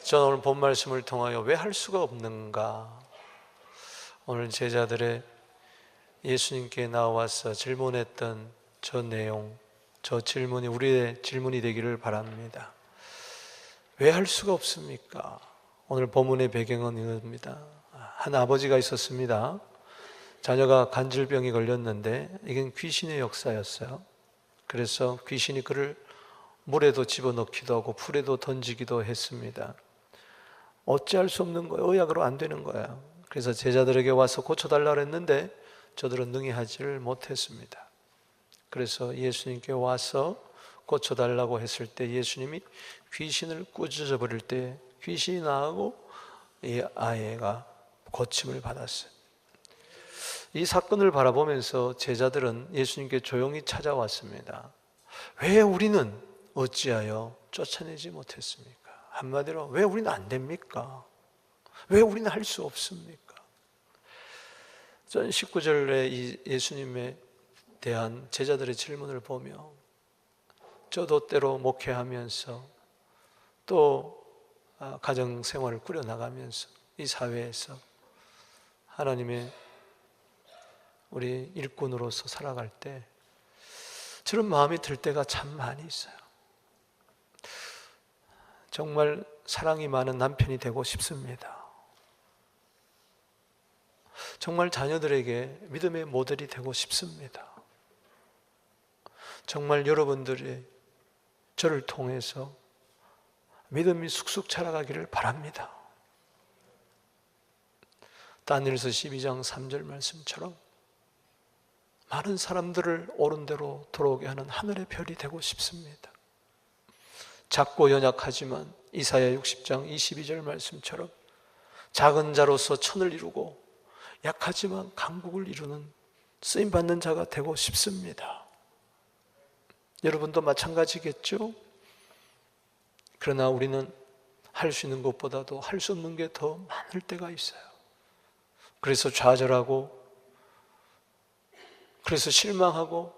저는 오늘 본 말씀을 통하여 왜 할 수가 없는가, 오늘 제자들의 예수님께 나와서 질문했던 저 내용, 저 질문이 우리의 질문이 되기를 바랍니다. 왜 할 수가 없습니까? 오늘 본문의 배경은 이겁니다. 한 아버지가 있었습니다. 자녀가 간질병이 걸렸는데 이건 귀신의 역사였어요. 그래서 귀신이 그를 물에도 집어넣기도 하고 풀에도 던지기도 했습니다. 어찌할 수 없는 거예요. 의학으로 안 되는 거야. 그래서 제자들에게 와서 고쳐달라고 했는데 저들은 능히 하지를 못했습니다. 그래서 예수님께 와서 고쳐달라고 했을 때 예수님이 귀신을 꾸짖어 버릴 때 귀신이 나가고 이 아이가 고침을 받았어요. 이 사건을 바라보면서 제자들은 예수님께 조용히 찾아왔습니다. 왜 우리는 어찌하여 쫓아내지 못했습니까? 한마디로 왜 우리는 안 됩니까? 왜 우리는 할 수 없습니까? 전 19절에 이 예수님에 대한 제자들의 질문을 보며 저도 때로 목회하면서 또 가정생활을 꾸려나가면서 이 사회에서 하나님의 우리 일꾼으로서 살아갈 때 저런 마음이 들 때가 참 많이 있어요. 정말 사랑이 많은 남편이 되고 싶습니다. 정말 자녀들에게 믿음의 모델이 되고 싶습니다. 정말 여러분들이 저를 통해서 믿음이 쑥쑥 자라가기를 바랍니다. 다니엘서 12장 3절 말씀처럼 많은 사람들을 옳은 대로 돌아오게 하는 하늘의 별이 되고 싶습니다. 작고 연약하지만 이사야 60장 22절 말씀처럼 작은 자로서 천을 이루고 약하지만 강국을 이루는 쓰임받는 자가 되고 싶습니다. 여러분도 마찬가지겠죠? 그러나 우리는 할 수 있는 것보다도 할 수 없는 게 더 많을 때가 있어요. 그래서 좌절하고, 그래서 실망하고,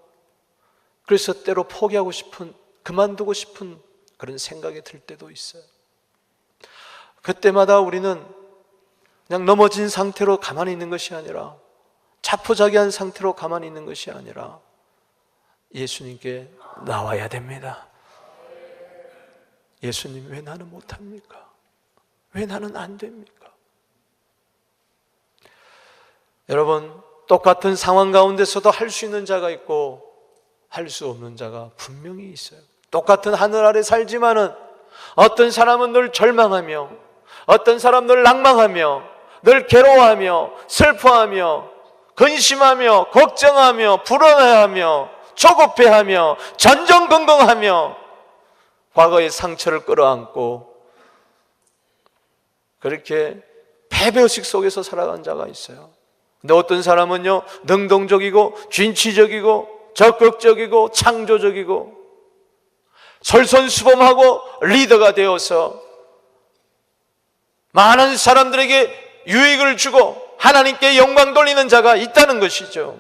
그래서 때로 포기하고 싶은, 그만두고 싶은 그런 생각이 들 때도 있어요. 그때마다 우리는 그냥 넘어진 상태로 가만히 있는 것이 아니라, 자포자기한 상태로 가만히 있는 것이 아니라 예수님께 나와야 됩니다. 예수님, 왜 나는 못합니까? 왜 나는 안 됩니까? 여러분, 똑같은 상황 가운데서도 할 수 있는 자가 있고 할 수 없는 자가 분명히 있어요. 똑같은 하늘 아래 살지만은 어떤 사람은 늘 절망하며, 어떤 사람은 늘 낭망하며, 늘 괴로워하며, 슬퍼하며, 근심하며, 걱정하며, 불안해하며, 조급해하며, 전전긍긍하며 과거의 상처를 끌어안고 그렇게 패배의식 속에서 살아간 자가 있어요. 근데 어떤 사람은요, 능동적이고 진취적이고 적극적이고 창조적이고 솔선수범하고 리더가 되어서 많은 사람들에게 유익을 주고 하나님께 영광 돌리는 자가 있다는 것이죠.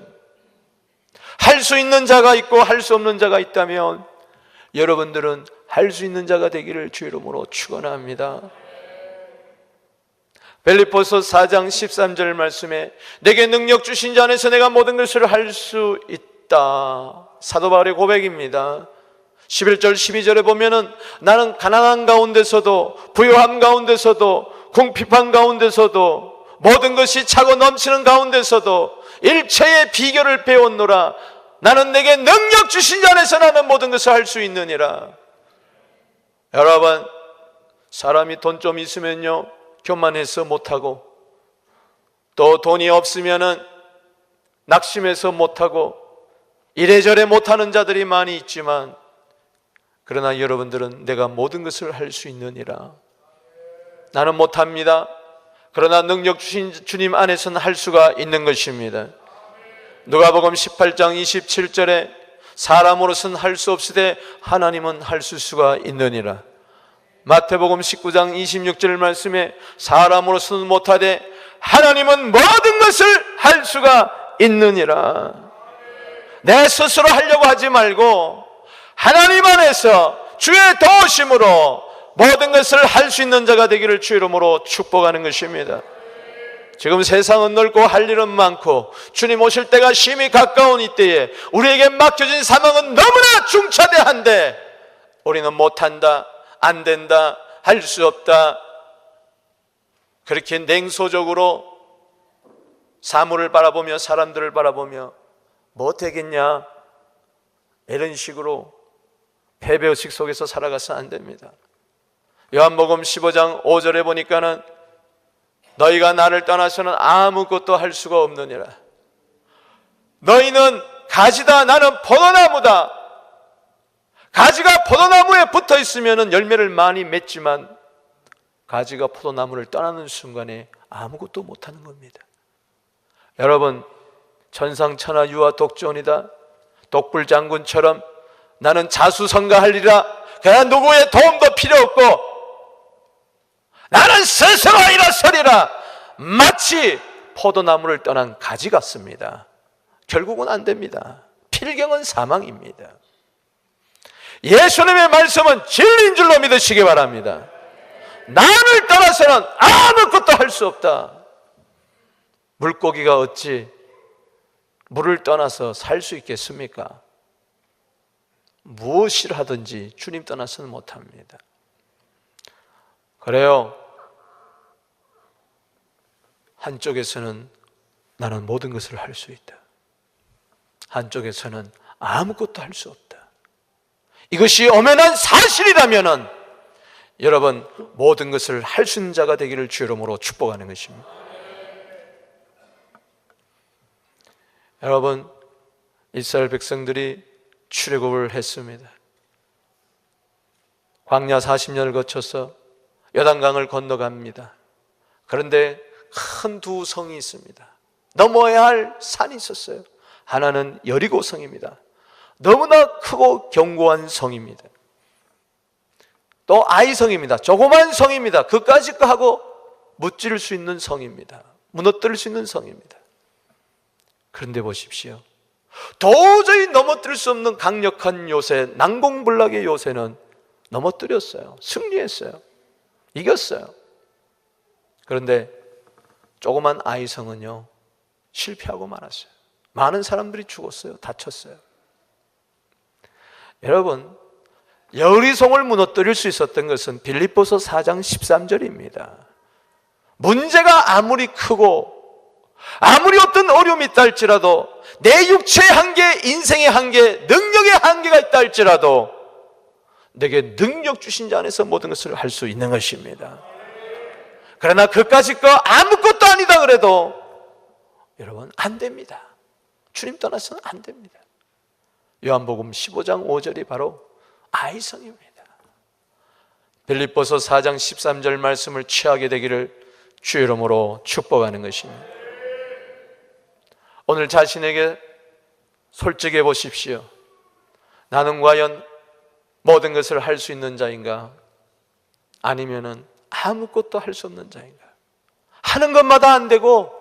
할 수 있는 자가 있고 할 수 없는 자가 있다면 여러분들은 할 수 있는 자가 되기를 주 이름으로 축원합니다. 빌립보서 4장 13절 말씀에 내게 능력 주신 자 안에서 내가 모든 것을 할 수 있다. 사도 바울의 고백입니다. 11절 12절에 보면은 나는 가난한 가운데서도 부요함 가운데서도 궁핍한 가운데서도 모든 것이 차고 넘치는 가운데서도 일체의 비결을 배웠노라. 나는 내게 능력 주신 자 안에서 나는 모든 것을 할 수 있느니라. 여러분, 사람이 돈 좀 있으면요 교만해서 못하고, 또 돈이 없으면은 낙심해서 못하고 이래저래 못하는 자들이 많이 있지만, 그러나 여러분들은 내가 모든 것을 할 수 있느니라. 나는 못합니다. 그러나 능력 주신 주님 안에서는 할 수가 있는 것입니다. 누가복음 18장 27절에 사람으로서는 할 수 없으되 하나님은 할 수가 있느니라. 마태복음 19장 26절 말씀에 사람으로서는 못하되 하나님은 모든 것을 할 수가 있느니라. 내 스스로 하려고 하지 말고 하나님 안에서 주의 도우심으로 모든 것을 할 수 있는 자가 되기를 주 이름으로 축복하는 것입니다. 지금 세상은 넓고 할 일은 많고 주님 오실 때가 심히 가까운 이때에 우리에게 맡겨진 사명은 너무나 중차대한데 우리는 못한다, 안 된다, 할 수 없다, 그렇게 냉소적으로 사물을 바라보며 사람들을 바라보며 뭐 되겠냐, 이런 식으로 패배의식 속에서 살아가서는 안 됩니다. 요한복음 15장 5절에 보니까는 너희가 나를 떠나서는 아무것도 할 수가 없느니라. 너희는 가지다, 나는 포도나무다. 가지가 포도나무에 붙어 있으면 열매를 많이 맺지만 가지가 포도나무를 떠나는 순간에 아무것도 못하는 겁니다. 여러분, 천상천하 유아 독존이다, 독불장군처럼 나는 자수성가하리라, 그냥 누구의 도움도 필요 없고 나는 스스로 일어서리라, 마치 포도나무를 떠난 가지 같습니다. 결국은 안 됩니다. 필경은 사망입니다. 예수님의 말씀은 진리인 줄로 믿으시기 바랍니다. 나를 떠나서는 아무것도 할 수 없다. 물고기가 어찌 물을 떠나서 살 수 있겠습니까? 무엇을 하든지 주님 떠나서는 못합니다. 그래요, 한쪽에서는 나는 모든 것을 할 수 있다, 한쪽에서는 아무것도 할 수 없다. 이것이 엄연한 사실이라면 여러분, 모든 것을 할 수 있는 자가 되기를 주 이름으로 축복하는 것입니다. 여러분, 이스라엘 백성들이 출애굽을 했습니다. 광야 40년을 거쳐서 요단강을 건너갑니다. 그런데 큰 두 성이 있습니다. 넘어야 할 산이 있었어요. 하나는 여리고 성입니다. 너무나 크고 견고한 성입니다. 또 아이성입니다. 조그만 성입니다. 그까짓 거 하고 무찌를 수 있는 성입니다. 무너뜨릴 수 있는 성입니다. 그런데 보십시오, 도저히 넘어뜨릴 수 없는 강력한 요새, 난공불락의 요새는 넘어뜨렸어요. 승리했어요. 이겼어요. 그런데 조그만 아이성은요, 실패하고 말았어요. 많은 사람들이 죽었어요. 다쳤어요. 여러분, 여리송을 무너뜨릴 수 있었던 것은 빌립보서 4장 13절입니다. 문제가 아무리 크고 아무리 어떤 어려움이 있다 할지라도, 내 육체의 한계, 인생의 한계, 능력의 한계가 있다 할지라도 내게 능력 주신 자 안에서 모든 것을 할 수 있는 것입니다. 그러나 그까짓 거 아무것도 아니다 그래도 여러분, 안 됩니다. 주님 떠나서는 안 됩니다. 요한복음 15장 5절이 바로 아이성입니다. 빌립보서 4장 13절 말씀을 취하게 되기를 주 이름으로 축복하는 것입니다. 오늘 자신에게 솔직해 보십시오. 나는 과연 모든 것을 할 수 있는 자인가? 아니면은 아무것도 할 수 없는 자인가? 하는 것마다 안 되고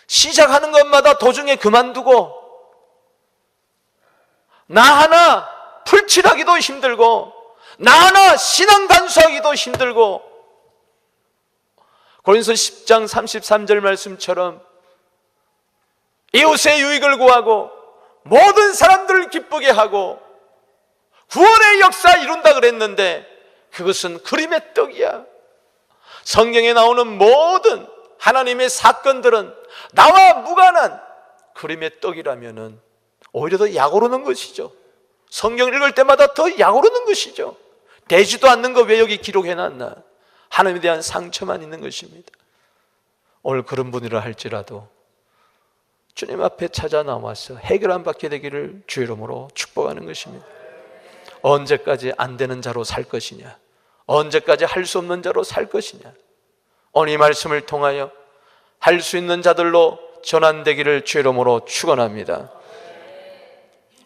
시작하는 것마다 도중에 그만두고 나 하나 풀칠하기도 힘들고 나 하나 신앙 간수하기도 힘들고, 고린도서 10장 33절 말씀처럼 이웃의 유익을 구하고 모든 사람들을 기쁘게 하고 구원의 역사 이룬다 그랬는데 그것은 그림의 떡이야. 성경에 나오는 모든 하나님의 사건들은 나와 무관한 그림의 떡이라면은 오히려 더 약오르는 것이죠. 성경 읽을 때마다 더 약오르는 것이죠. 되지도 않는 거 왜 여기 기록해놨나? 하나님에 대한 상처만 있는 것입니다. 오늘 그런 분이라 할지라도 주님 앞에 찾아 나와서 해결 안 받게 되기를 주 이름으로 축복하는 것입니다. 언제까지 안 되는 자로 살 것이냐? 언제까지 할 수 없는 자로 살 것이냐? 오늘 이 말씀을 통하여 할 수 있는 자들로 전환되기를 주 이름으로 축원합니다.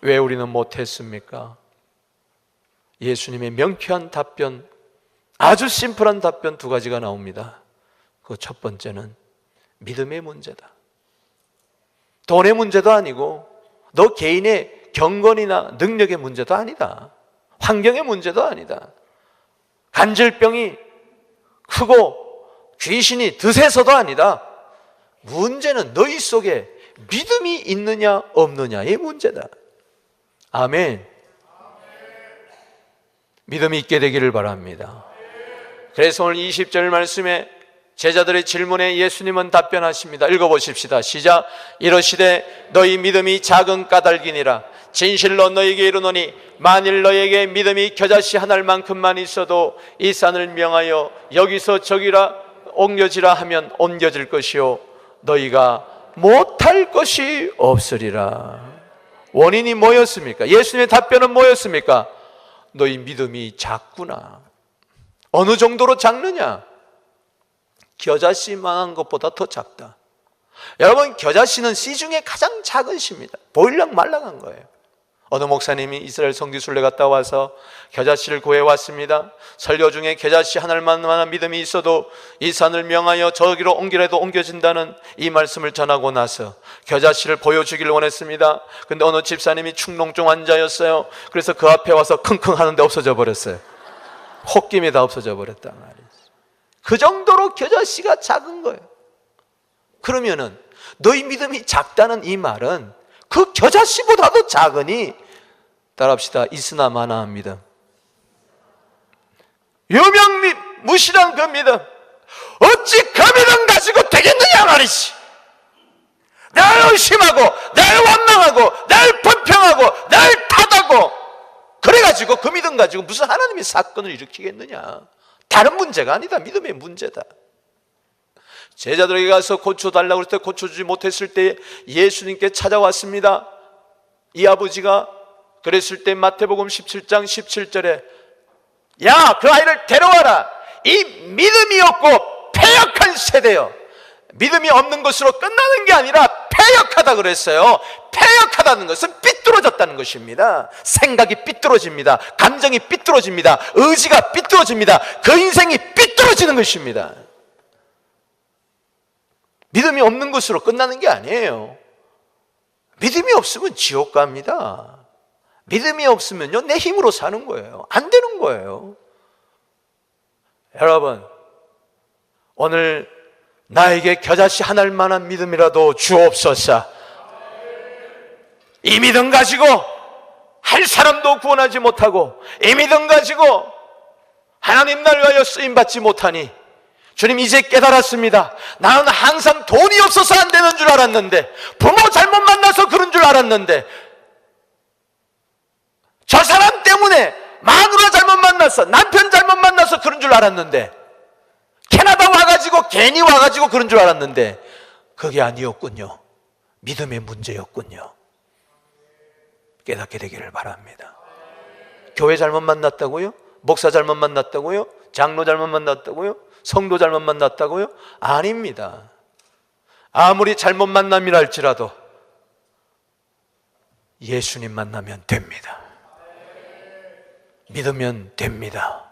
왜 우리는 못했습니까? 예수님의 명쾌한 답변, 아주 심플한 답변 두 가지가 나옵니다. 그 첫 번째는 믿음의 문제다. 돈의 문제도 아니고 너 개인의 경건이나 능력의 문제도 아니다. 환경의 문제도 아니다. 간질병이 크고 귀신이 드세서도 아니다. 문제는 너희 속에 믿음이 있느냐 없느냐의 문제다. 아멘. 믿음이 있게 되기를 바랍니다. 그래서 오늘 20절 말씀에 제자들의 질문에 예수님은 답변하십니다. 읽어보십시다. 시작. 이러시되 너희 믿음이 작은 까닭이니라. 진실로 너희에게 이르노니 만일 너희에게 믿음이 겨자씨 한 알만큼만 있어도 이 산을 명하여 여기서 저기라 옮겨지라 하면 옮겨질 것이요 너희가 못할 것이 없으리라. 원인이 뭐였습니까? 예수님의 답변은 뭐였습니까? 너희 믿음이 작구나. 어느 정도로 작느냐? 겨자씨만한 것보다 더 작다. 여러분, 겨자씨는 씨 중에 가장 작은 씨입니다. 보일락 말락한 거예요. 어느 목사님이 이스라엘 성지순례 갔다 와서 겨자씨를 구해왔습니다. 설교 중에 겨자씨 한 알만한 믿음이 있어도 이 산을 명하여 저기로 옮기라도 옮겨진다는 이 말씀을 전하고 나서 겨자씨를 보여주기를 원했습니다. 근데 어느 집사님이 축농종 환자였어요. 그래서 그 앞에 와서 킁킁 하는데 없어져 버렸어요. 홑김이 다 없어져 버렸단 말이에요. 그 정도로 겨자씨가 작은 거예요. 그러면은 너희 믿음이 작다는 이 말은 그 겨자씨보다도 작으니, 따라합시다. 있으나 마나한 믿음, 유명무실한 그 믿음, 어찌 그 믿음 가지고 되겠느냐 말이지. 날 의심하고 날 원망하고 날 불평하고 날 탓하고 그래가지고 그 믿음 가지고 무슨 하나님의 사건을 일으키겠느냐. 다른 문제가 아니다. 믿음의 문제다. 제자들에게 가서 고쳐달라고 할 때 고쳐주지 못했을 때 예수님께 찾아왔습니다. 이 아버지가 그랬을 때 마태복음 17장 17절에 야, 그 아이를 데려와라. 이 믿음이 없고 패역한 세대여. 믿음이 없는 것으로 끝나는 게 아니라 패역하다 그랬어요. 패역하다는 것은 삐뚤어졌다는 것입니다. 생각이 삐뚤어집니다. 감정이 삐뚤어집니다. 의지가 삐뚤어집니다. 그 인생이 삐뚤어지는 것입니다. 믿음이 없는 것으로 끝나는 게 아니에요. 믿음이 없으면 지옥 갑니다. 믿음이 없으면요, 내 힘으로 사는 거예요. 안 되는 거예요. 여러분, 오늘 나에게 겨자씨 한 알만한 믿음이라도 주옵소서. 이 믿음 가지고 할 사람도 구원하지 못하고, 이 믿음 가지고 하나님 날 위하여 쓰임받지 못하니, 주님 이제 깨달았습니다. 나는 항상 돈이 없어서 안 되는 줄 알았는데, 부모 잘못 만나서 그런 줄 알았는데, 저 사람 때문에 마누라 잘못 만나서, 남편 잘못 만나서 그런 줄 알았는데, 캐나다 와가지고 괜히 와가지고 그런 줄 알았는데 그게 아니었군요. 믿음의 문제였군요. 깨닫게 되기를 바랍니다. 교회 잘못 만났다고요? 목사 잘못 만났다고요? 장로 잘못 만났다고요? 성도 잘못 만났다고요? 아닙니다. 아무리 잘못 만남이라 할지라도 예수님 만나면 됩니다. 믿으면 됩니다.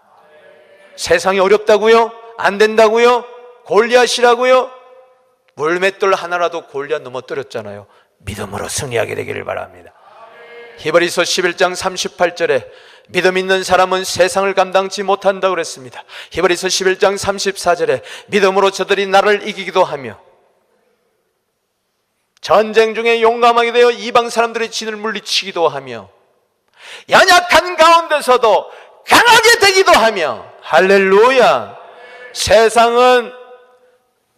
세상이 어렵다고요? 안 된다고요? 골리앗이라고요? 물맷돌 하나라도 골리앗 넘어뜨렸잖아요. 믿음으로 승리하게 되기를 바랍니다. 히브리서 11장 38절에 믿음 있는 사람은 세상을 감당치 못한다고 그랬습니다. 히브리서 11장 34절에 믿음으로 저들이 나를 이기기도 하며 전쟁 중에 용감하게 되어 이방 사람들의 진을 물리치기도 하며 연약한 가운데서도 강하게 되기도 하며, 할렐루야. 세상은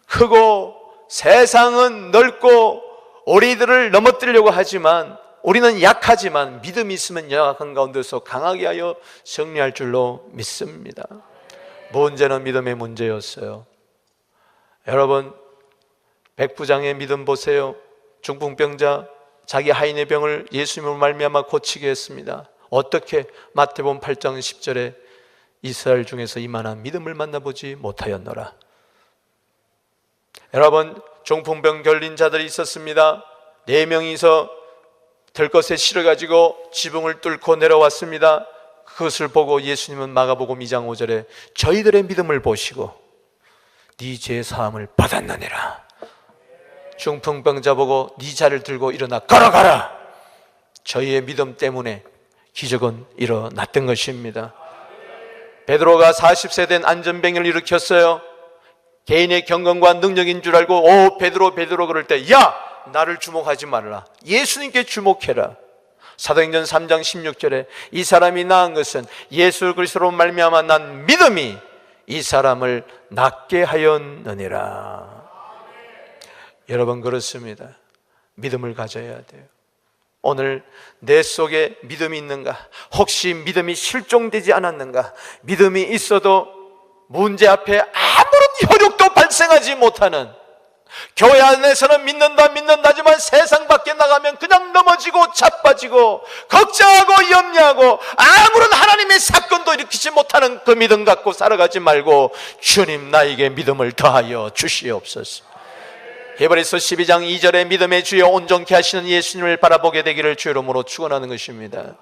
크고 세상은 넓고 우리들을 넘어뜨리려고 하지만 우리는 약하지만 믿음이 있으면 연약한 가운데서 강하게 하여 승리할 줄로 믿습니다. 문제는 믿음의 문제였어요. 여러분, 백부장의 믿음 보세요. 중풍병자 자기 하인의 병을 예수님으로 말미암아 고치게 했습니다. 어떻게? 마태복음 8장 10절에 이스라엘 중에서 이만한 믿음을 만나보지 못하였노라. 여러분, 중풍병 결린 자들이 있었습니다. 4명이서 들것에 실어가지고 지붕을 뚫고 내려왔습니다. 그것을 보고 예수님은 마가복음 2장 5절에 저희들의 믿음을 보시고 네 죄 사함을 받았느니라. 중풍병자 보고 네 자를 들고 일어나 걸어가라. 저희의 믿음 때문에 기적은 일어났던 것입니다. 베드로가 40세 된 안전병을 일으켰어요. 개인의 경건과 능력인 줄 알고 오 베드로 베드로 그럴 때 야 나를 주목하지 말라, 예수님께 주목해라. 사도행전 3장 16절에 이 사람이 나은 것은 예수 그리스도로 말미암아 난 믿음이 이 사람을 낫게 하였느니라. 여러분 그렇습니다. 믿음을 가져야 돼요. 오늘 내 속에 믿음이 있는가? 혹시 믿음이 실종되지 않았는가? 믿음이 있어도 문제 앞에 아무런 효력도 발생하지 못하는, 교회 안에서는 믿는다지만 세상 밖에 나가면 그냥 넘어지고 자빠지고 걱정하고 염려하고 아무런 하나님의 사건도 일으키지 못하는 그 믿음 갖고 살아가지 말고 주님 나에게 믿음을 더하여 주시옵소서. 히브리서 12장 2절에 믿음의 주여 온전케 하시는 예수님을 바라보게 되기를 주 이름으로 축원하는 것입니다.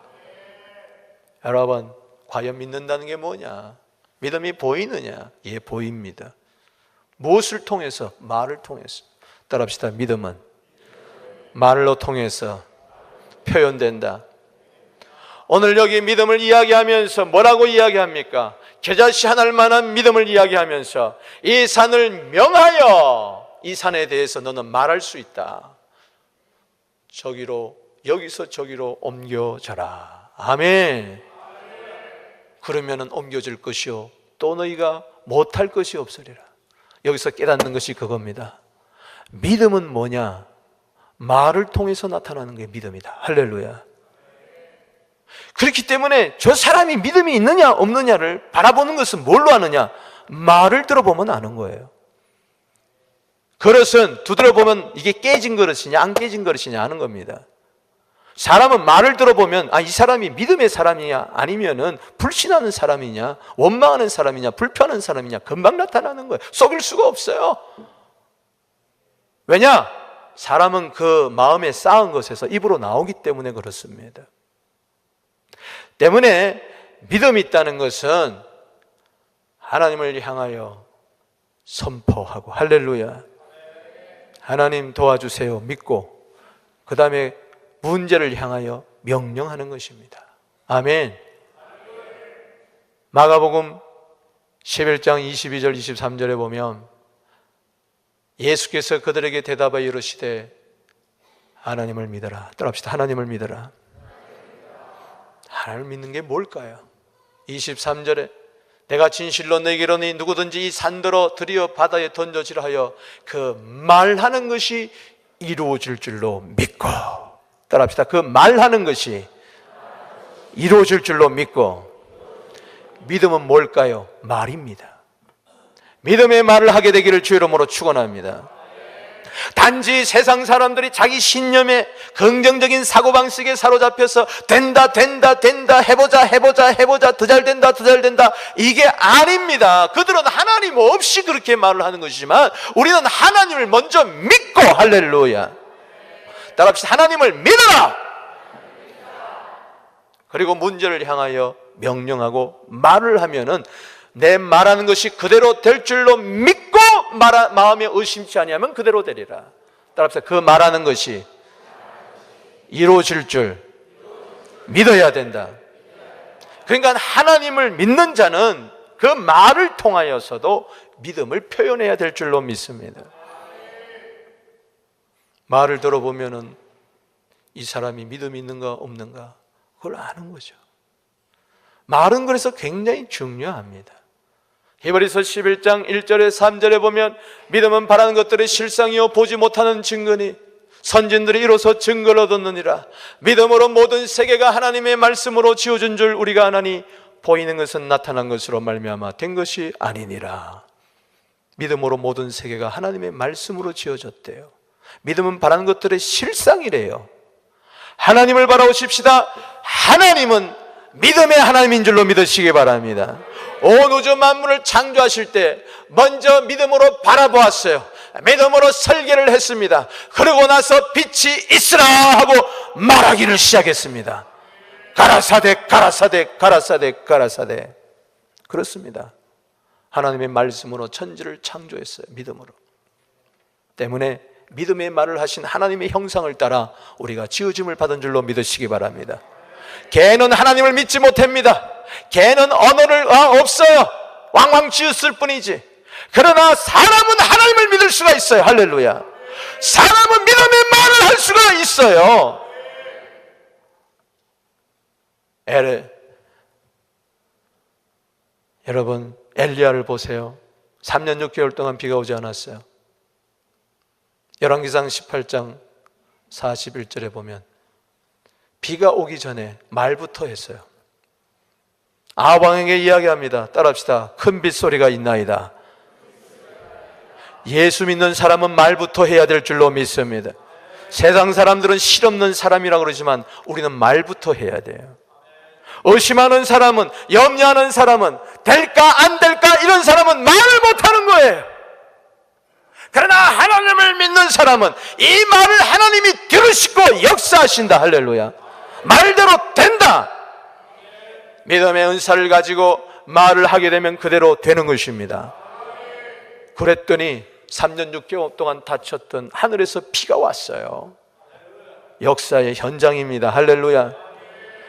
여러분 과연 믿는다는 게 뭐냐? 믿음이 보이느냐? 예, 보입니다. 무엇을 통해서? 말을 통해서. 따라합시다. 믿음은 말로 통해서 표현된다. 오늘 여기 믿음을 이야기하면서 뭐라고 이야기합니까? 겨자씨 하나를 만한 믿음을 이야기하면서 이 산을 명하여 이 산에 대해서 너는 말할 수 있다. 저기로, 여기서 저기로 옮겨져라. 아멘. 그러면은 옮겨질 것이요 또 너희가 못할 것이 없으리라. 여기서 깨닫는 것이 그겁니다. 믿음은 뭐냐? 말을 통해서 나타나는 게 믿음이다. 할렐루야. 그렇기 때문에 저 사람이 믿음이 있느냐 없느냐를 바라보는 것은 뭘로 아느냐? 말을 들어보면 아는 거예요. 그릇은 두드려보면 이게 깨진 그릇이냐 안 깨진 그릇이냐 아는 겁니다. 사람은 말을 들어보면 이 사람이 믿음의 사람이냐 아니면은 불신하는 사람이냐 원망하는 사람이냐 불편한 사람이냐 금방 나타나는 거예요. 속일 수가 없어요. 왜냐? 사람은 그 마음에 쌓은 것에서 입으로 나오기 때문에 그렇습니다. 때문에 믿음이 있다는 것은 하나님을 향하여 선포하고 할렐루야 하나님 도와주세요 믿고 그 다음에 문제를 향하여 명령하는 것입니다. 아멘. 마가복음 11장 22절 23절에 보면 예수께서 그들에게 대답하여 이르시되 하나님을 믿어라. 따라합시다. 하나님을 믿어라. 하나님을 믿는 게 뭘까요? 23절에 내가 진실로 내게 이르노니 누구든지 이 산더러 들이어 바다에 던져지라 하여 그 말하는 것이 이루어질 줄로 믿고. 따라합시다. 그 말하는 것이 이루어질 줄로 믿고. 믿음은 뭘까요? 말입니다. 믿음의 말을 하게 되기를 주 이름으로 축원합니다. 단지 세상 사람들이 자기 신념에 긍정적인 사고방식에 사로잡혀서 된다 해보자 더 잘 된다 이게 아닙니다. 그들은 하나님 없이 그렇게 말을 하는 것이지만 우리는 하나님을 먼저 믿고 할렐루야 따라합시다. 하나님을 믿어라. 그리고 문제를 향하여 명령하고 말을 하면은 내 말하는 것이 그대로 될 줄로 믿고 마음에 의심치 아니하면 그대로 되리라. 따라합시다. 그 말하는 것이 이루어질 줄 믿어야 된다. 그러니까 하나님을 믿는 자는 그 말을 통하여서도 믿음을 표현해야 될 줄로 믿습니다. 말을 들어보면은 이 사람이 믿음이 있는가 없는가 그걸 아는 거죠. 말은 그래서 굉장히 중요합니다. 히브리서 11장 1절에 3절에 보면 믿음은 바라는 것들의 실상이요 보지 못하는 증거니 선진들이 이로써 증거를 얻었느니라. 믿음으로 모든 세계가 하나님의 말씀으로 지어진 줄 우리가 아나니 보이는 것은 나타난 것으로 말미암아 된 것이 아니니라. 믿음으로 모든 세계가 하나님의 말씀으로 지어졌대요. 믿음은 바라는 것들의 실상이래요. 하나님을 바라보십시다. 하나님은 믿음의 하나님인 줄로 믿으시기 바랍니다. 온 우주 만물을 창조하실 때 먼저 믿음으로 바라보았어요. 믿음으로 설계를 했습니다. 그러고 나서 빛이 있으라 하고 말하기를 시작했습니다. 가라사대 가라사대 가라사대 가라사대. 그렇습니다. 하나님의 말씀으로 천지를 창조했어요. 믿음으로. 때문에 믿음의 말을 하신 하나님의 형상을 따라 우리가 지어짐을 받은 줄로 믿으시기 바랍니다. 개는 하나님을 믿지 못합니다. 개는 언어를 없어요. 왕왕 지었을 뿐이지. 그러나 사람은 하나님을 믿을 수가 있어요. 할렐루야. 사람은 믿음의 말을 할 수가 있어요. 여러분, 엘리야를 보세요. 3년 6개월 동안 비가 오지 않았어요. 열왕기상 18장 41절에 보면 비가 오기 전에 말부터 했어요. 아합 왕에게 이야기합니다. 따라합시다. 큰 빗소리가 있나이다. 예수 믿는 사람은 말부터 해야 될 줄로 믿습니다. 세상 사람들은 실없는 사람이라고 그러지만 우리는 말부터 해야 돼요. 의심하는 사람은, 염려하는 사람은, 될까 안 될까 이런 사람은 말을 못하는 거예요. 그러나 하나님을 믿는 사람은 이 말을 하나님이 들으시고 역사하신다. 할렐루야. 말대로 된다. 믿음의 은사를 가지고 말을 하게 되면 그대로 되는 것입니다. 그랬더니 3년 6개월 동안 다쳤던 하늘에서 비가 왔어요. 역사의 현장입니다. 할렐루야.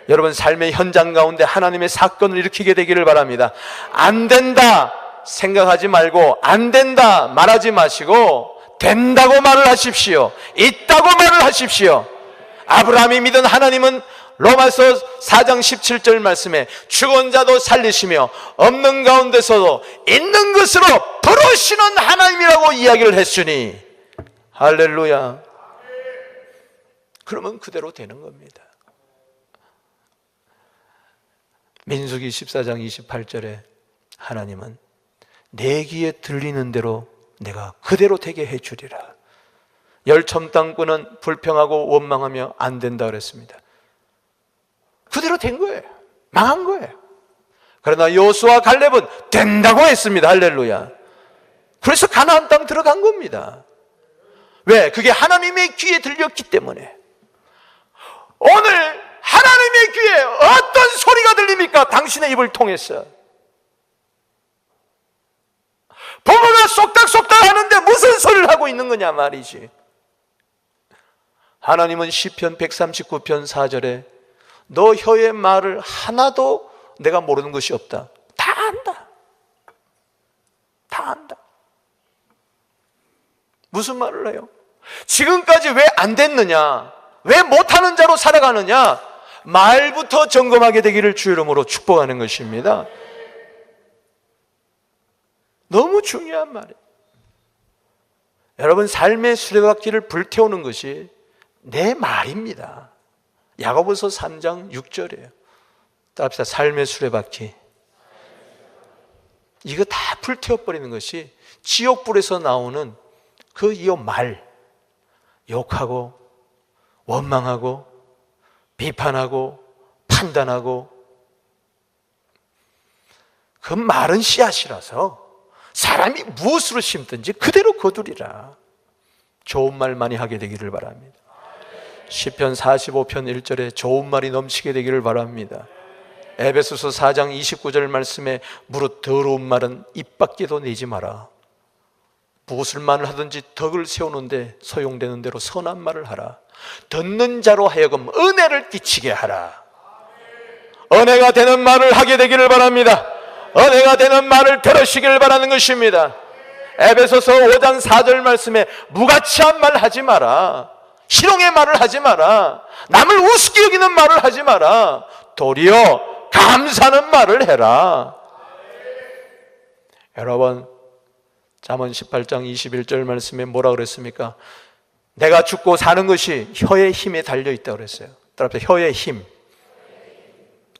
여러분, 삶의 현장 가운데 하나님의 사건을 일으키게 되기를 바랍니다. 안 된다 생각하지 말고, 안 된다 말하지 마시고, 된다고 말을 하십시오. 있다고 말을 하십시오. 아브라함이 믿은 하나님은 로마서 4장 17절 말씀에 죽은 자도 살리시며 없는 가운데서도 있는 것으로 부르시는 하나님이라고 이야기를 했으니, 할렐루야. 그러면 그대로 되는 겁니다. 민수기 14장 28절에 하나님은 내 귀에 들리는 대로 내가 그대로 되게 해주리라. 열처음 땅꾼은 불평하고 원망하며 안 된다 그랬습니다. 그대로 된 거예요. 망한 거예요. 그러나 여호수아 갈렙은 된다고 했습니다. 할렐루야. 그래서 가나안 땅 들어간 겁니다. 왜? 그게 하나님의 귀에 들렸기 때문에. 오늘 하나님의 귀에 어떤 소리가 들립니까? 당신의 입을 통해서. 부모가 쏙닥쏙닥 하는데 무슨 소리를 하고 있는 거냐 말이지. 하나님은 시편 139편 4절에 너 혀의 말을 하나도 내가 모르는 것이 없다. 다 안다. 다 안다. 무슨 말을 해요? 지금까지 왜 안 됐느냐? 왜 못하는 자로 살아가느냐? 말부터 점검하게 되기를 주 이름으로 축복하는 것입니다. 너무 중요한 말이에요. 여러분, 삶의 수레바퀴를 불태우는 것이 내 말입니다. 야고보서 3장 6절이에요. 따라합시다. 삶의 수레바퀴. 이거 다 불태워버리는 것이 지옥불에서 나오는 그 이 말. 욕하고 원망하고 비판하고 판단하고, 그 말은 씨앗이라서 사람이 무엇으로 심든지 그대로 거두리라. 좋은 말 많이 하게 되기를 바랍니다. 시편 45편 1절에 좋은 말이 넘치게 되기를 바랍니다. 에베소서 4장 29절 말씀에 무릇 더러운 말은 입 밖에도 내지 마라. 무엇을 말을 하든지 덕을 세우는데 소용되는 대로 선한 말을 하라. 듣는 자로 하여금 은혜를 끼치게 하라. 은혜가 되는 말을 하게 되기를 바랍니다. 은혜가 되는 말을 들으시길 바라는 것입니다. 에베소서 5장 4절 말씀에 무가치한 말 하지 마라. 희롱의 말을 하지 마라. 남을 우습게 여기는 말을 하지 마라. 도리어 감사하는 말을 해라. 여러분, 잠언 18장 21절 말씀에 뭐라 그랬습니까? 내가 죽고 사는 것이 혀의 힘에 달려있다고 그랬어요. 따라서 혀의 힘.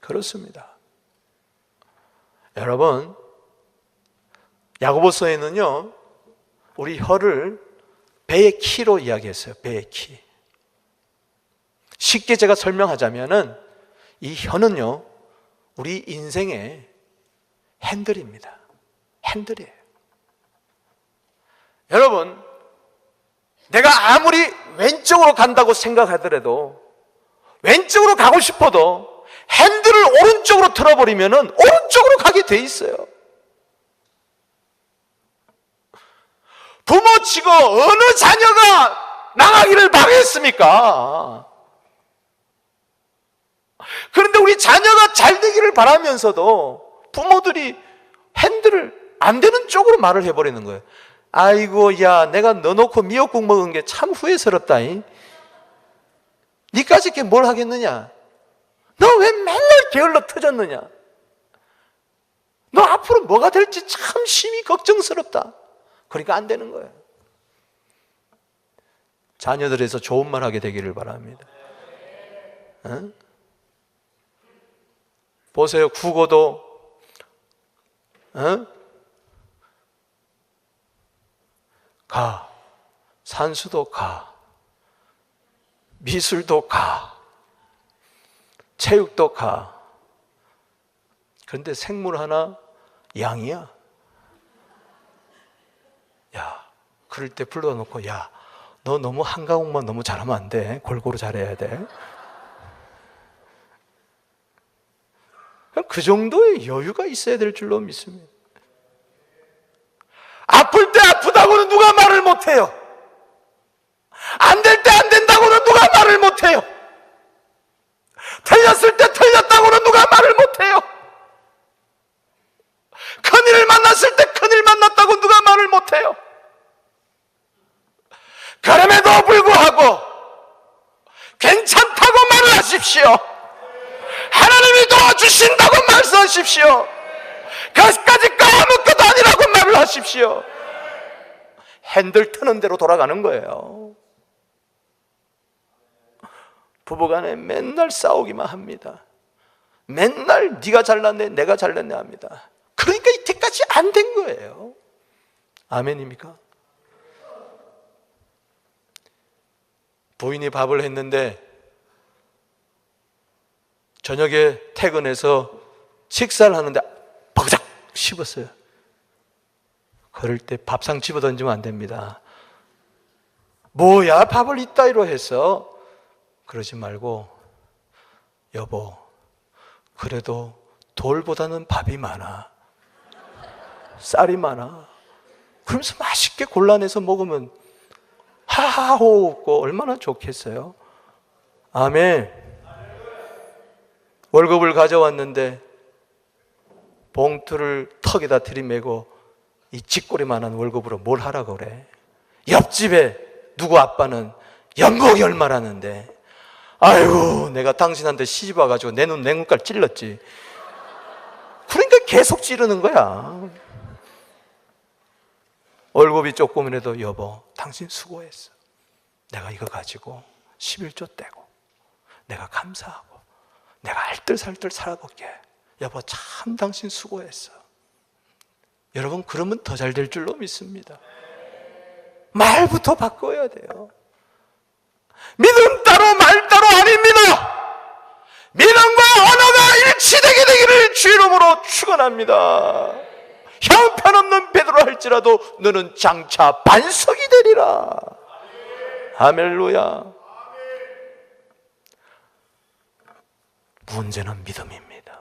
그렇습니다. 여러분, 야고보서에는요, 우리 혀를 배의 키로 이야기했어요. 배의 키. 쉽게 제가 설명하자면은 이 혀는요, 우리 인생의 핸들입니다. 핸들이에요. 여러분, 내가 아무리 왼쪽으로 간다고 생각하더라도, 왼쪽으로 가고 싶어도 핸들을 오른쪽으로 틀어버리면은 오른쪽으로 가게 돼 있어요. 부모치고 어느 자녀가 나가기를 바랬습니까? 우리 자녀가 잘 되기를 바라면서도 부모들이 핸들을 안 되는 쪽으로 말을 해버리는 거예요. 아이고, 야, 내가 너 놓고 미역국 먹은 게 참 후회스럽다. 니까지 이렇게 뭘 하겠느냐? 너 왜 맨날 게을러 터졌느냐? 너 앞으로 뭐가 될지 참 심히 걱정스럽다. 그러니까 안 되는 거예요. 자녀들에서 좋은 말 하게 되기를 바랍니다. 어? 보세요. 국어도 가, 산수도 가, 미술도 가, 체육도 가. 그런데 생물 하나 양이야. 야, 그럴 때 불러놓고, 야, 너 너무 한 과목만 너무 잘하면 안 돼. 골고루 잘해야 돼. 그 정도의 여유가 있어야 될 줄로 믿습니다. 아플 때 아프다고는 누가 말을 못해요. 안 될 때 안 된다고는 누가 말을 못해요. 틀렸을 때 틀렸다고는 누가 말을 못해요. 큰일을 만났을 때 큰일 만났다고 누가 말을 못해요. 그럼에도 불구하고 괜찮다고 말을 하십시오. 하나님이 도와주신다고 말씀하십시오. 그것까지 아무것도 아니라고 말을 하십시오. 핸들 트는 대로 돌아가는 거예요. 부부간에 맨날 싸우기만 합니다. 맨날 네가 잘났네 내가 잘났네 합니다. 그러니까 이때까지 안 된 거예요. 아멘입니까? 부인이 밥을 했는데 저녁에 퇴근해서 식사를 하는데 버그작 씹었어요. 그럴 때 밥상 집어 던지면 안 됩니다. 뭐야 밥을 이따위로 해서 그러지 말고, 여보, 그래도 돌보다는 밥이 많아, 쌀이 많아. 그러면서 맛있게 골라내서 먹으면 하하호 웃고 얼마나 좋겠어요. 아멘. 월급을 가져왔는데 봉투를 턱에다 들이매고 이 쥐꼬리만한 월급으로 뭘 하라고 그래. 옆집에 누구 아빠는 연봉이 얼마라는데, 아이고 내가 당신한테 시집 와가지고 내 눈 냉국깔 찔렀지. 그러니까 계속 찌르는 거야. 월급이 조금이라도, 여보 당신 수고했어, 내가 이거 가지고 11조 떼고 내가 감사하고 내가 알뜰살뜰 살아볼게, 여보 참 당신 수고했어. 여러분 그러면 더 잘 될 줄로 믿습니다. 말부터 바꿔야 돼요. 믿음 따로 말 따로 아닙니다. 믿음과 언어가 일치되게 되기를 주 이름으로 축원합니다. 형편없는 베드로 할지라도 너는 장차 반석이 되리라. 할렐루야. 문제는 믿음입니다.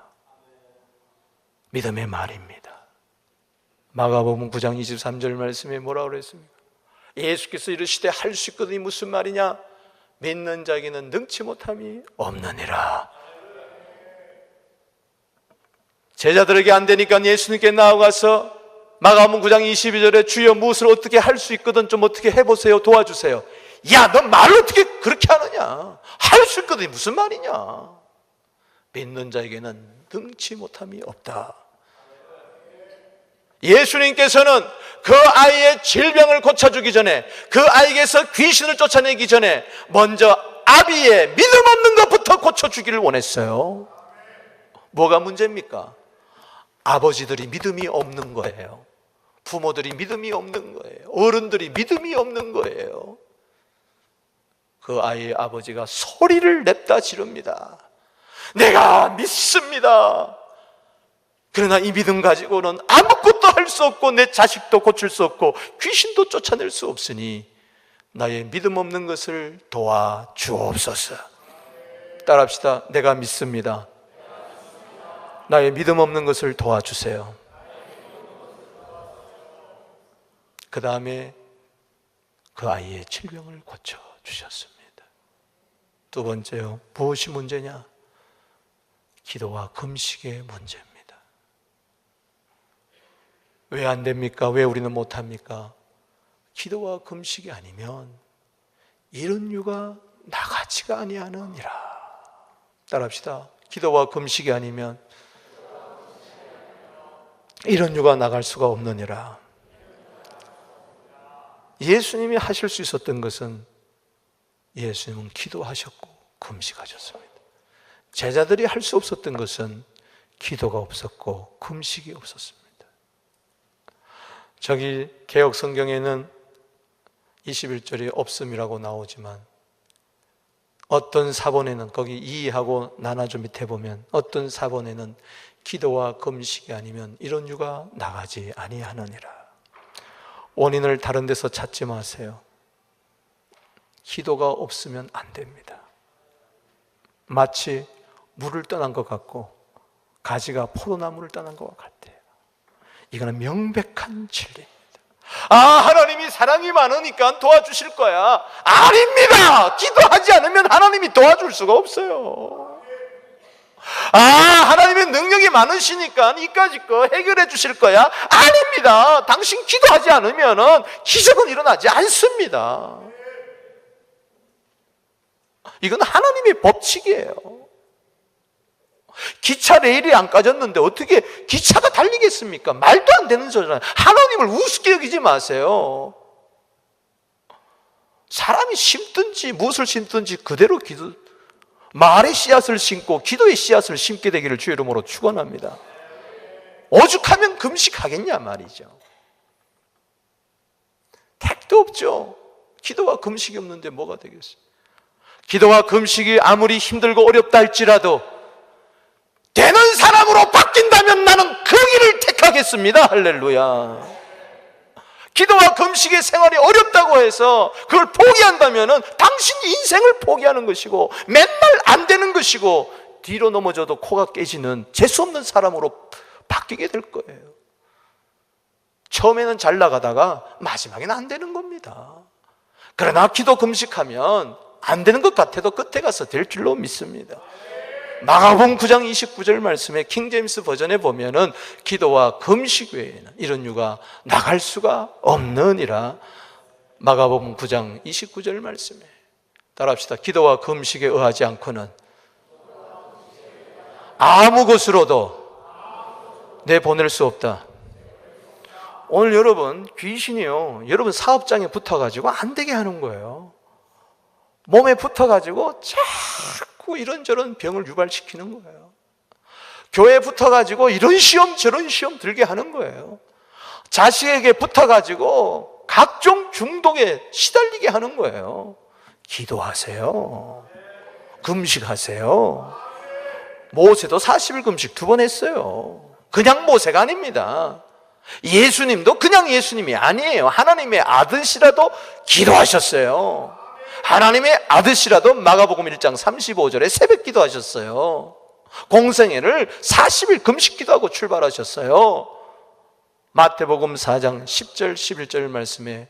믿음의 말입니다. 마가복음 9장 23절 말씀에 뭐라고 그랬습니까? 예수께서 이르시되 할 수 있거든이 무슨 말이냐? 믿는 자에게는 능치 못함이 없느니라. 제자들에게 안 되니까 예수님께 나아가서 마가복음 9장 22절에 주여 무엇을 어떻게 할 수 있거든 좀 어떻게 해보세요, 도와주세요. 야, 너 말을 어떻게 그렇게 하느냐? 할 수 있거든이 무슨 말이냐? 믿는 자에게는 능치 못함이 없다. 예수님께서는 그 아이의 질병을 고쳐주기 전에, 그 아이에게서 귀신을 쫓아내기 전에 먼저 아비의 믿음 없는 것부터 고쳐주기를 원했어요. 뭐가 문제입니까? 아버지들이 믿음이 없는 거예요. 부모들이 믿음이 없는 거예요. 어른들이 믿음이 없는 거예요. 그 아이의 아버지가 소리를 냅다 지릅니다. 내가 믿습니다. 그러나 이 믿음 가지고는 아무것도 할 수 없고 내 자식도 고칠 수 없고 귀신도 쫓아낼 수 없으니 나의 믿음 없는 것을 도와주옵소서. 따라합시다. 내가 믿습니다. 나의 믿음 없는 것을 도와주세요. 그 다음에 그 아이의 질병을 고쳐주셨습니다. 두 번째요. 무엇이 문제냐? 기도와 금식의 문제입니다. 왜 안 됩니까? 왜 우리는 못합니까? 기도와 금식이 아니면 이런 유가 나가지가 아니하느니라. 따라합시다. 기도와 금식이 아니면 이런 유가 나갈 수가 없느니라. 예수님이 하실 수 있었던 것은 예수님은 기도하셨고 금식하셨습니다. 제자들이 할 수 없었던 것은 기도가 없었고 금식이 없었습니다. 저기 개역 성경에는 21절이 없음이라고 나오지만 어떤 사본에는 거기 2하고 나눠줘 밑에 보면 어떤 사본에는 기도와 금식이 아니면 이런 유가 나가지 아니하느니라. 원인을 다른 데서 찾지 마세요. 기도가 없으면 안 됩니다. 마치 물을 떠난 것 같고 가지가 포도나무를 떠난 것 같아요. 이거는 명백한 진리입니다. 하나님이 사랑이 많으니까 도와주실 거야. 아닙니다. 기도하지 않으면 하나님이 도와줄 수가 없어요. 하나님의 능력이 많으시니까 이까짓 거 해결해 주실 거야. 아닙니다. 당신 기도하지 않으면 기적은 일어나지 않습니다. 이건 하나님의 법칙이에요. 기차 레일이 안 까졌는데 어떻게 기차가 달리겠습니까? 말도 안 되는 소리잖아요. 하나님을 우습게 여기지 마세요. 사람이 심든지 무엇을 심든지 그대로 말의 씨앗을 심고 기도의 씨앗을 심게 되기를 주의 이름으로 축원합니다. 오죽하면 금식하겠냐 말이죠. 택도 없죠. 기도와 금식이 없는데 뭐가 되겠어요? 기도와 금식이 아무리 힘들고 어렵다 할지라도 되는 사람으로 바뀐다면 나는 그 길을 택하겠습니다. 할렐루야. 기도와 금식의 생활이 어렵다고 해서 그걸 포기한다면 당신 인생을 포기하는 것이고 맨날 안 되는 것이고 뒤로 넘어져도 코가 깨지는 재수없는 사람으로 바뀌게 될 거예요. 처음에는 잘 나가다가 마지막에는 안 되는 겁니다. 그러나 기도 금식하면 안 되는 것 같아도 끝에 가서 될 줄로 믿습니다. 마가복음 9장 29절 말씀에 킹제임스 버전에 보면은 기도와 금식 외에는 이런 유가 나갈 수가 없느니라. 마가복음 9장 29절 말씀에 따라합시다. 기도와 금식에 의하지 않고는 아무 것으로도 내 보낼 수 없다. 오늘 여러분 귀신이요, 여러분 사업장에 붙어가지고 안 되게 하는 거예요. 몸에 붙어가지고 자꾸 이런저런 병을 유발시키는 거예요. 교회에 붙어가지고 이런 시험 저런 시험 들게 하는 거예요. 자식에게 붙어가지고 각종 중독에 시달리게 하는 거예요. 기도하세요. 금식하세요. 모세도 40일 금식 2번 했어요. 그냥 모세가 아닙니다. 예수님도 그냥 예수님이 아니에요. 하나님의 아들이라도 기도하셨어요. 하나님의 아들이라도 마가복음 1장 35절에 새벽 기도하셨어요. 공생애를 40일 금식 기도하고 출발하셨어요. 마태복음 4장 10절 11절 말씀에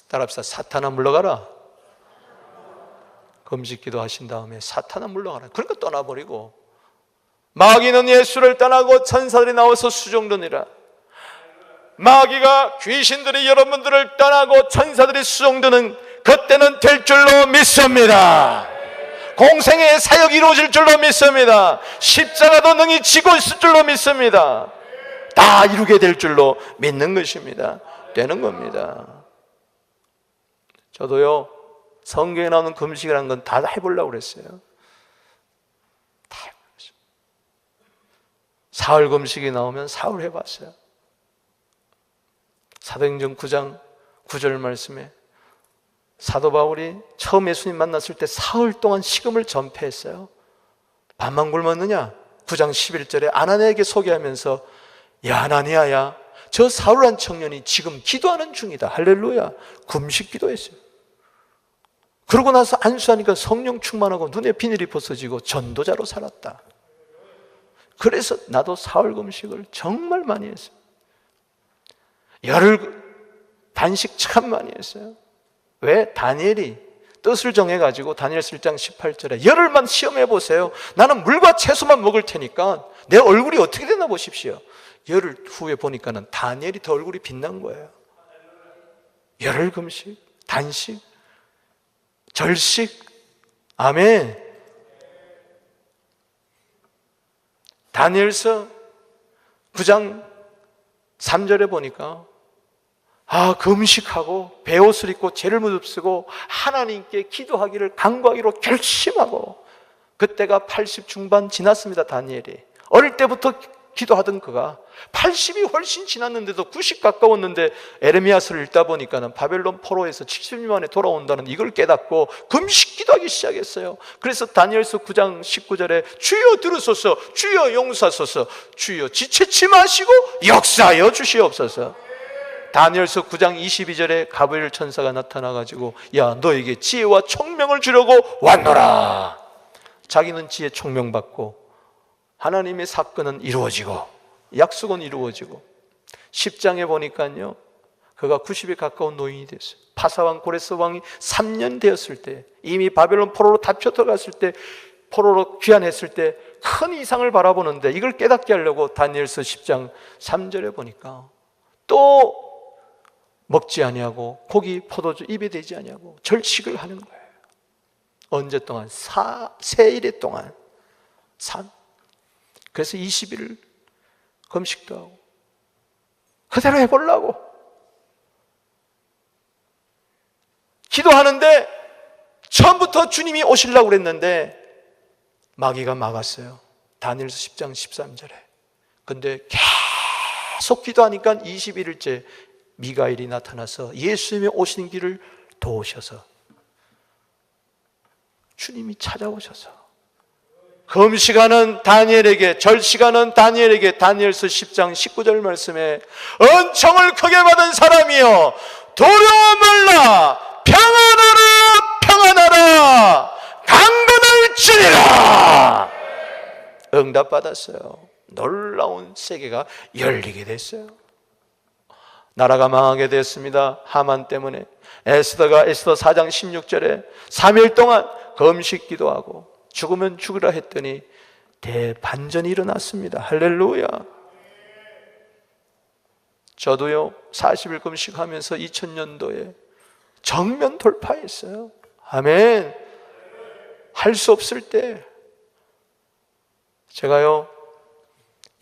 따라합시다. 사탄아 물러가라. 금식 기도하신 다음에 사탄아 물러가라. 그러니까 떠나버리고 마귀는 예수를 떠나고 천사들이 나와서 수종드니라. 마귀가 귀신들이 여러분들을 떠나고 천사들이 수종드는 그때는 될 줄로 믿습니다. 공생의 사역이 이루어질 줄로 믿습니다. 십자가도 능히 지고 있을 줄로 믿습니다. 다 이루게 될 줄로 믿는 것입니다. 되는 겁니다. 저도요, 성경에 나오는 금식이라는 건 다 해보려고 그랬어요. 다 해봤어요. 사흘 금식이 나오면 사흘 해봤어요. 사도행전 9장 9절 말씀에 사도 바울이 처음 예수님 만났을 때 사흘 동안 식음을 전폐했어요. 밥만 굶었느냐? 9장 11절에 아나니아에게 소개하면서 야 아나니아야, 저 사울한 청년이 지금 기도하는 중이다. 할렐루야. 금식 기도했어요. 그러고 나서 안수하니까 성령 충만하고 눈에 비늘이 벗어지고 전도자로 살았다. 그래서 나도 사흘 금식을 정말 많이 했어요. 열흘 단식 참 많이 했어요. 왜? 다니엘이 뜻을 정해가지고 다니엘서 1장 18절에 열흘만 시험해 보세요. 나는 물과 채소만 먹을 테니까 내 얼굴이 어떻게 되나 보십시오. 열흘 후에 보니까는 다니엘이 더 얼굴이 빛난 거예요. 열흘 금식, 단식, 절식. 아멘. 다니엘서 9장 3절에 보니까 금식하고 베옷을 입고 죄를 무릅쓰고 하나님께 기도하기를 간구하기로 결심하고, 그때가 80 중반 지났습니다. 다니엘이 어릴 때부터 기도하던 그가 80이 훨씬 지났는데도 90 가까웠는데 에레미야서를 읽다 보니까는 바벨론 포로에서 70년 만에 돌아온다는 이걸 깨닫고 금식 기도하기 시작했어요. 그래서 다니엘서 9장 19절에 주여 들으소서, 주여 용서하소서, 주여 지체치 마시고 역사하여 주시옵소서. 다니엘서 9장 22절에 가브리엘 천사가 나타나가지고 야, 너에게 지혜와 총명을 주려고 왔노라. 자기는 지혜 총명 받고 하나님의 사건은 이루어지고 약속은 이루어지고, 10장에 보니까요 그가 90에 가까운 노인이 됐어요. 파사왕 고레스 왕이 3년 되었을 때, 이미 바벨론 포로로 잡혀 들어갔을 때, 포로로 귀환했을 때 큰 이상을 바라보는데, 이걸 깨닫게 하려고 다니엘서 10장 3절에 보니까 또 먹지 아니하고 고기 포도주 입에 대지 아니하고 절식을 하는 거예요. 언제 동안? 세일의 동안. 그래서 20일을 금식도 하고 그대로 해보려고 기도하는데, 처음부터 주님이 오시려고 그랬는데 마귀가 막았어요. 다니엘서 10장 13절에. 근데 계속 기도하니까 21일째 미가엘이 나타나서 예수님의 오시는 길을 도우셔서, 주님이 찾아오셔서 금식하는 다니엘에게, 절식하는 다니엘에게 다니엘서 10장 19절 말씀에 은총을 크게 받은 사람이여 두려워 말라, 평안하라, 평안하라, 강건을 지니라. 응답받았어요. 놀라운 세계가 열리게 됐어요. 나라가 망하게 됐습니다. 하만 때문에. 에스더가 에스더 4장 16절에 3일 동안 금식 기도하고 죽으면 죽으라 했더니 대반전이 일어났습니다. 할렐루야. 저도요 40일 금식하면서 2000년도에 정면 돌파했어요. 아멘. 할 수 없을 때, 제가요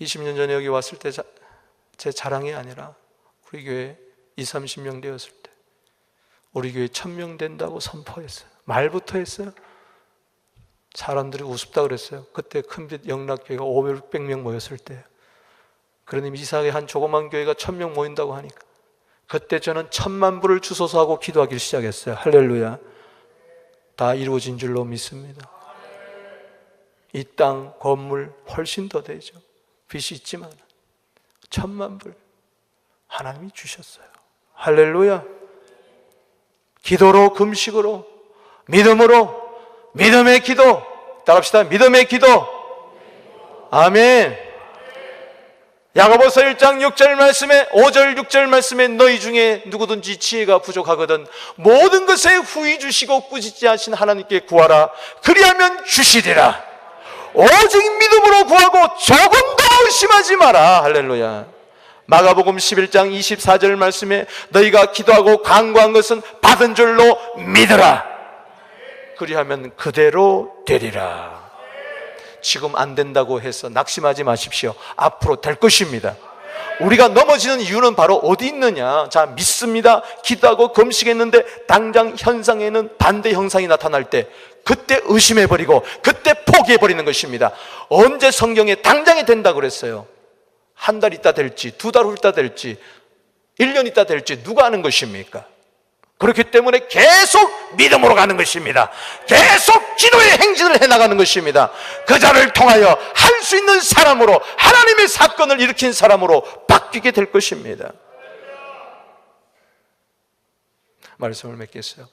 20년 전에 여기 왔을 때 제 자랑이 아니라 우리 교회 20, 30명 되었을 때 우리 교회 1000명 된다고 선포했어요. 말부터 했어요. 사람들이 우습다 그랬어요. 그때 큰빛 영락교회가 500, 600명 모였을 때. 그러니 이삭의 한 조그만 교회가 1000명 모인다고 하니까 그때 저는 1000만 불을 주소서 하고 기도하기 시작했어요. 할렐루야. 다 이루어진 줄로 믿습니다. 이 땅 건물 훨씬 더 되죠. 빚이 있지만 1000만 불 하나님이 주셨어요. 할렐루야. 기도로, 금식으로, 믿음으로, 믿음의 기도. 따라합시다. 믿음의 기도. 아멘. 야고보서 1장 6절 말씀에, 5절 6절 말씀에 너희 중에 누구든지 지혜가 부족하거든 모든 것에 후히 주시고 꾸짖지 하신 하나님께 구하라. 그리하면 주시리라. 오직 믿음으로 구하고 조금도 의심하지 마라. 할렐루야. 마가복음 11장 24절 말씀에 너희가 기도하고 간구한 것은 받은 줄로 믿으라. 그리하면 그대로 되리라. 지금 안 된다고 해서 낙심하지 마십시오. 앞으로 될 것입니다. 우리가 넘어지는 이유는 바로 어디 있느냐? 자, 믿습니다. 기도하고 금식했는데 당장 현상에는 반대 형상이 나타날 때 그때 의심해버리고 그때 포기해버리는 것입니다. 언제 성경에 당장에 된다고 그랬어요? 한 달 있다 될지, 2달 후 있다 될지, 1년 있다 될지 누가 아는 것입니까? 그렇기 때문에 계속 믿음으로 가는 것입니다. 계속 기도의 행진을 해나가는 것입니다. 그 자를 통하여 할 수 있는 사람으로, 하나님의 사건을 일으킨 사람으로 바뀌게 될 것입니다. 말씀을 맺겠어요.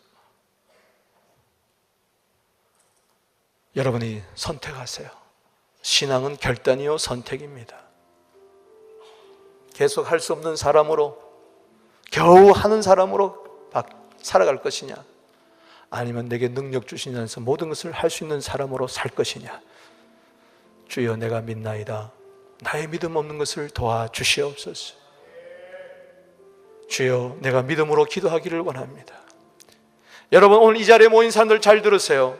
여러분이 선택하세요. 신앙은 결단이요 선택입니다. 계속 할 수 없는 사람으로, 겨우 하는 사람으로 살아갈 것이냐, 아니면 내게 능력 주신 안에서 모든 것을 할 수 있는 사람으로 살 것이냐? 주여, 내가 믿나이다. 나의 믿음 없는 것을 도와주시옵소서. 주여, 내가 믿음으로 기도하기를 원합니다. 여러분, 오늘 이 자리에 모인 사람들 잘 들으세요.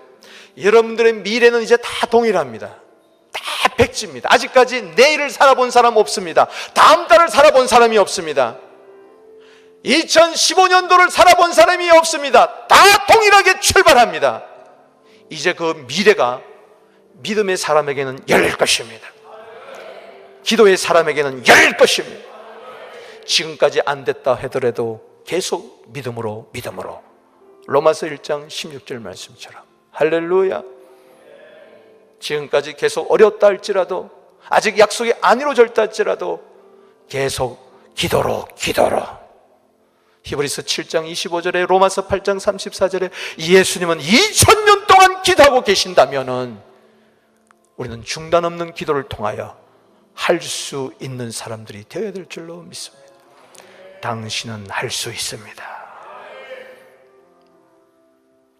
여러분들의 미래는 이제 다 동일합니다. 다 백지입니다. 아직까지 내일을 살아본 사람 없습니다. 다음 달을 살아본 사람이 없습니다. 2015년도를 살아본 사람이 없습니다. 다 동일하게 출발합니다. 이제 그 미래가 믿음의 사람에게는 열릴 것입니다. 기도의 사람에게는 열릴 것입니다. 지금까지 안 됐다 하더라도 계속 믿음으로 로마서 1장 16절 말씀처럼 할렐루야. 지금까지 계속 어렵다 할지라도, 아직 약속이 안 이루어졌다 할지라도 계속 기도로 히브리서 7장 25절에 로마서 8장 34절에 예수님은 2000년 동안 기도하고 계신다면은 우리는 중단 없는 기도를 통하여 할 수 있는 사람들이 되어야 될 줄로 믿습니다. 당신은 할 수 있습니다.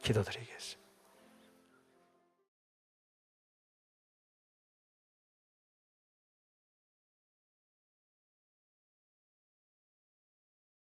기도드리겠습니다.